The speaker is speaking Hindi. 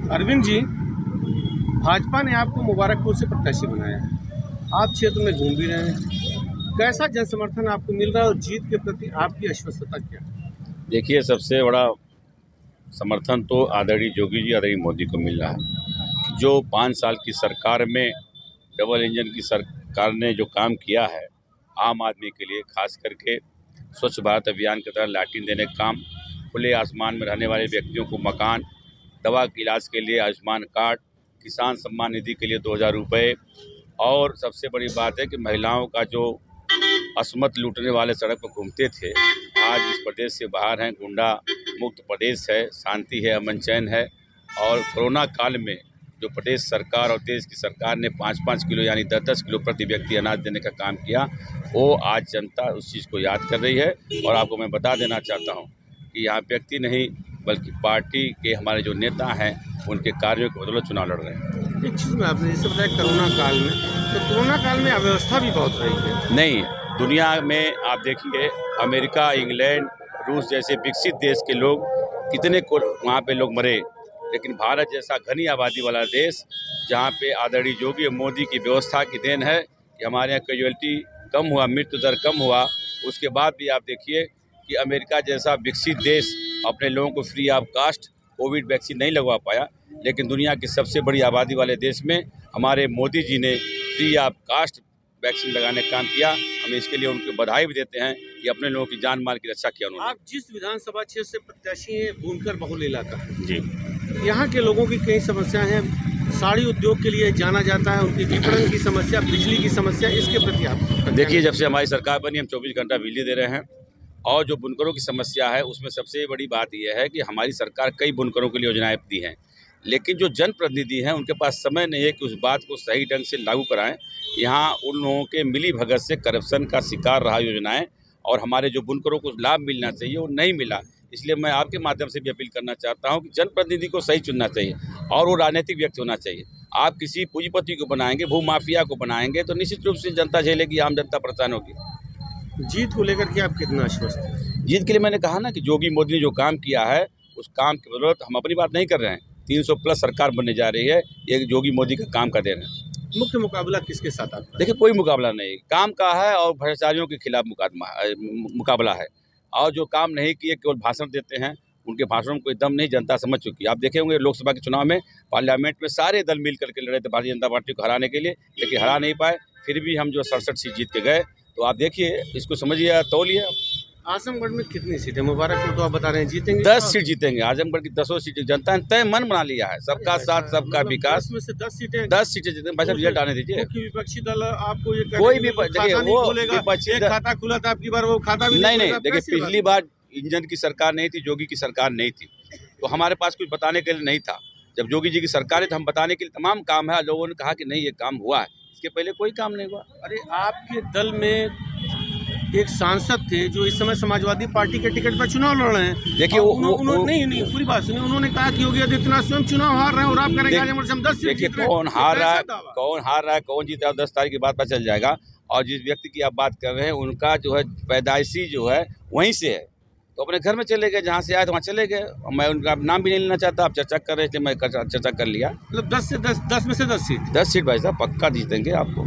अरविंद जी, भाजपा ने आपको मुबारकपुर से प्रत्याशी बनाया है। आप क्षेत्र में घूम भी रहे हैं। कैसा जन समर्थन आपको मिल रहा है और जीत के प्रति आपकी आश्वस्तता क्या है? देखिए, सबसे बड़ा समर्थन तो आदरणीय योगी जी, आदरणीय मोदी को मिल रहा है। जो 5 साल की सरकार में डबल इंजन की सरकार ने जो काम किया है आम आदमी के लिए, खास करके स्वच्छ भारत अभियान के तहत लैट्रिन देने का काम, खुले आसमान में रहने वाले व्यक्तियों को मकान, दवा के इलाज के लिए आयुष्मान कार्ड, किसान सम्मान निधि के लिए 2000 रुपये, और सबसे बड़ी बात है कि महिलाओं का जो असमत लूटने वाले सड़क पर घूमते थे, आज इस प्रदेश से बाहर हैं। गुंडा मुक्त प्रदेश है, शांति है, अमन चैन है। और कोरोना काल में जो प्रदेश सरकार और देश की सरकार ने 5-5 किलो यानी 10-10 किलो प्रति व्यक्ति अनाज देने का काम किया, वो आज जनता उस चीज़ को याद कर रही है। और आपको मैं बता देना चाहता हूँ कि यहाँ व्यक्ति नहीं बल्कि पार्टी के हमारे जो नेता हैं उनके कार्यों की बदौलत चुनाव लड़ रहे हैं। एक चीज़ में आपने जैसे बताया कोरोना काल में, तो कोरोना काल में अव्यवस्था भी बहुत रही है। नहीं, दुनिया में आप देखिए, अमेरिका, इंग्लैंड, रूस जैसे विकसित देश के लोग कितने को वहाँ पे लोग मरे, लेकिन भारत जैसा घनी आबादी वाला देश, जहाँ पे आदरणीय योगी और मोदी की व्यवस्था की देन है कि हमारे यहाँ कैजुअलिटी कम हुआ, मृत्यु दर कम हुआ। उसके बाद भी आप देखिए कि अमेरिका जैसा विकसित देश अपने लोगों को free of cost covid vaccine नहीं लगवा पाया, लेकिन दुनिया की सबसे बड़ी आबादी वाले देश में हमारे मोदी जी ने फ्री ऑफ कास्ट वैक्सीन लगाने का काम किया। हम इसके लिए उनको बधाई भी देते हैं कि अपने लोगों की जान माल की रक्षा किया उन्होंने। आप जिस विधानसभा क्षेत्र से प्रत्याशी हैं, बुनकर बहुल इलाका है जी, यहाँ के लोगों की कई समस्याएं हैं। साड़ी उद्योग के लिए जाना जाता है, उनकी विपणन की समस्या, बिजली की समस्या, इसके प्रति आप देखिए, जब से हमारी सरकार बनी हम 24 घंटा बिजली दे रहे हैं। और जो बुनकरों की समस्या है उसमें सबसे बड़ी बात यह है कि हमारी सरकार कई बुनकरों के लिए योजनाएं दी हैं, लेकिन जो जनप्रतिनिधि हैं उनके पास समय नहीं है कि उस बात को सही ढंग से लागू कराएं। यहाँ उन लोगों के मिली भगत से करप्शन का शिकार रहा योजनाएं, और हमारे जो बुनकरों को लाभ मिलना चाहिए वो नहीं मिला। इसलिए मैं आपके माध्यम से भी अपील करना चाहता हूँ कि जनप्रतिनिधि को सही चुनना चाहिए और वो राजनीतिक व्यक्ति होना चाहिए। आप किसी पूंजीपति को बनाएंगे, भूमाफिया को बनाएंगे, तो निश्चित रूप से जनता झेलेगी, आम जनता परेशान होगी। जीत को लेकर के आप कितना आश्वस्त हैं? जीत के लिए मैंने कहा ना कि योगी मोदी ने जो काम किया है उस काम की बदौलत हम अपनी बात नहीं कर रहे हैं। 300+ सरकार बनने जा रही है, ये योगी मोदी का काम का देन है। मुख्य मुकाबला किसके साथ आता है? देखिए, कोई मुकाबला नहीं, काम का है और भ्रष्टाचारियों के खिलाफ मुकाबला है। और जो काम नहीं किए केवल भाषण देते हैं, उनके भाषणों में कोई दम नहीं, जनता समझ चुकी है। आप देखे होंगे लोकसभा के चुनाव में पार्लियामेंट में सारे दल मिल करके लड़े थे भारतीय जनता पार्टी को हराने के लिए, लेकिन हरा नहीं पाए। फिर भी हम जो 67 सीट जीत के गए। तो आप देखिए, इसको समझिए, तौलिए। आजमगढ़ में कितनी सीटें? मुबारकपुर तो आप बता रहे हैं जीतेंगे। 10 सीट जीतेंगे। आजमगढ़ की 10 सीटें जनता ने तय मन बना लिया है। सबका साथ, सबका विकास। 10 में से 10 सीटें 10 सीटें जीतेंगे। भाई साहब, रिजल्ट आने दीजिए। मुख्य विपक्षी दल आपको ये कोई भी देखिए वो विपक्षी खाता खुला था, आपकी बार वो खाता भी नहीं। देखिए, पिछली बार इंजन की सरकार नहीं थी, योगी की सरकार नहीं थी, तो हमारे पास कुछ बताने के लिए नहीं था। जब योगी जी की सरकार है तो हम बताने के लिए तमाम काम है। लोगों ने कहा कि नहीं, ये काम हुआ है, इसके पहले कोई काम नहीं हुआ। अरे, आपके दल में एक सांसद थे जो इस समय समाजवादी पार्टी के टिकट पर चुनाव लड़ रहे हैं। देखिए, नहीं, पूरी बात सुनिए। उन्होंने कहा कि योगी आदित्यनाथ स्वयं चुनाव हार रहे हैं और आप करेंगे आजमगढ़ से हम 10 सीट जीत रहे हैं। कौन हार रहा है, कौन जीत रहा है, 10 तारीख की बात पता चल जाएगा। और जिस व्यक्ति की आप बात कर रहे हैं, उनका जो है पैदाइशी जो है वहीं से है, तो अपने घर में चले गए, जहाँ से आए तो वहाँ चले गए। मैं उनका नाम भी नहीं लेना चाहता, आप चर्चा कर रहे थे, मैं चर्चा कर लिया। मतलब 10 में से 10 सीट 10 सीट भाई साहब पक्का जीतेंगे आपको।